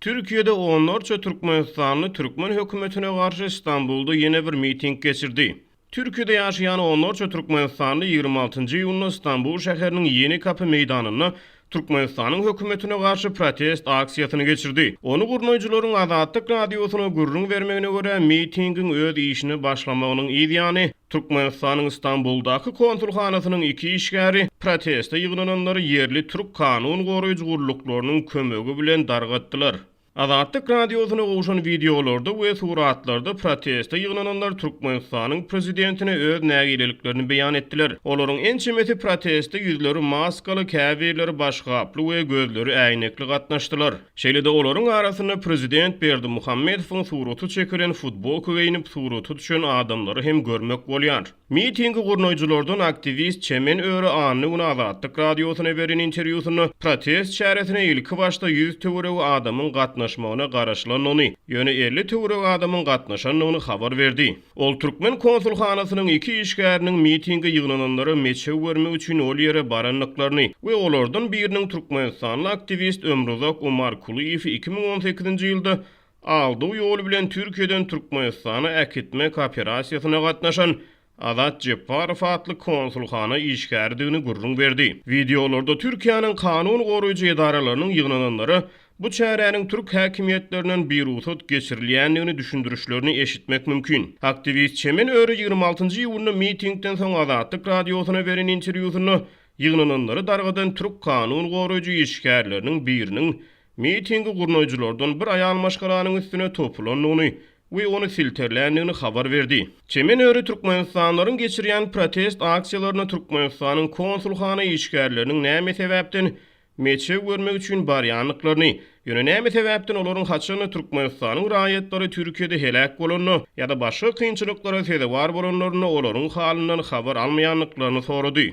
Türkiýede onlarça Türkmenistanly türkmen hökümetine garşy İstanbulda ýene bir miting geçirdi. Türkiýede ýaşaýan onlarça Türkmenistanly 26-njy iýulda İstanbul şäheriniň Ýeni Kapy meýdanyna Türkmenistanyň hökümetine garşy protest aksiýasyny geçirdi. Onu gurnoýjylaryň Azatlyk radiosyna gurrun bermegine görä mitingiň öz işini başlamagynyň ideýany Türkmenistanyň İstanbuldaky konsulhanasynyň iki işgäri proteste ýygnananlary yerli türk kanun goraýjy guruluklarynyň kömegi bilen dargatdylar. Azatlyk radiosyna gowşan videolarda we suratlarda proteste ýygnananlar Türkmenistanyň prezidentine öz nägileliklerini beýan etdiler. Olaryň en çemeti proteste ýüzleri maskaly, käbirleri başgaply we gözleri äýnekli gatnaşdylar. Şeýle-de olaryň arasyna prezident Berdimuhammedowyň suraty çekilen futbolka giýinip suraty düşen adamlary hem görmek bolýar. Mitingi gurnoýjylardan aktivist Çemen Öre anyny Azatlyk radiosyna beren interwýusyny protest şäheretine ilki başda 100 töweregi adamyň gatnaşmagyna garaşlan ony, ýöne 50 töweregi adamyň gatnaşanyny habar berdi. Ol Türkmen konsulhanasynyň iki işgäriniň mitingi ýygnananlary meçe görmek üçin ol ýere baranlyklaryny we olardan biriniň Türkmenistanly aktivist Ömruzak Umarkuliýew 2018-nji ýylda aldy ýol bilen Türkiýeden Türkmenistana äkitmek operasiýasyna gatnaşan Azat Jepparow atly konsulhana işgärdigini gurrun berdi. Videolarda Türkiýanyň kanun goraýjy edaralarynyň ýygnananlary bu çäräniň türk häkimiýetlerinden bir usut geçirilýändigini düşündürüşlerini eşitmek mümkin. Aktivist Çemen Öre 26-njy iýulda mitingden soň Azatlyk radiosyna beren interwýusyny ýygnananlary dargadan türk kanun goraýjy işgärleriniň biriniň mitingi gurnoýjylardan bir aýal maşgalanyň üstüne topulanyny we onu silterländigini habar berdi. Çemen Öre Türkmenistanlaryň geçirýän protest aksiýalaryna Türkmenistanyň konsulhana işgärleriniň näme sebäpden meçe görmek üçin barýanlyklaryny, ýöne näme sebäpden olaryň haçany Türkmenistanyň raýatlary Türkiýede helak bolanyny ýa-da başga kynçylyklara sebäp bolanlaryny olaryň halyndan habar almaýanlyklaryny sorady.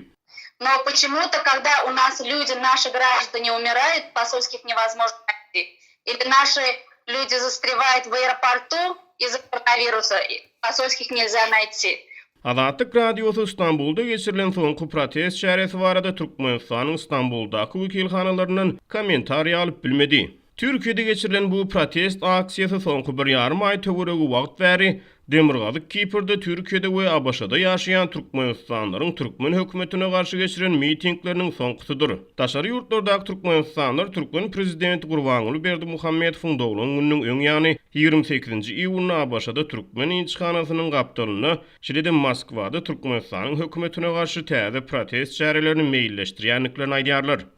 Но почему-то, когда у нас люди, наши граждане умирают, посольских невозможно найти. Или наши люди застревают в аэропорту из-за коронавируса, посольских нельзя найти. Azatlyk radiosu İstanbulda geçirilen soňky protest şähereti barada Türkmenistanyň İstanbuldaky wekilhanalaryndan kommentariýa alyp bilmedi. Türkiýede geçirilen bu protest aksiýasy soňky bir ýarym aý töweregi wagt bäri Demirgazyk Kipirde Türkiýede we Abaşada ýaşaýan Türkmenistanlaryň türkmen hökümetine garşy geçiren mitingleriniň soňkusydyr. Daşary ýurtlardaky Türkmenistanlar türkmen prezidenti Gurbanuly Berdimuhammedowyň dowlan gününiň öň ýany 28-nji iýulda Abaşada türkmen inçihanasynyň gapdalyna, şeýle-de Moskwada Türkmenistanyň hökümetine garşy täze protest çärelerini meýilleşdirýänliklerini aýdýarlar.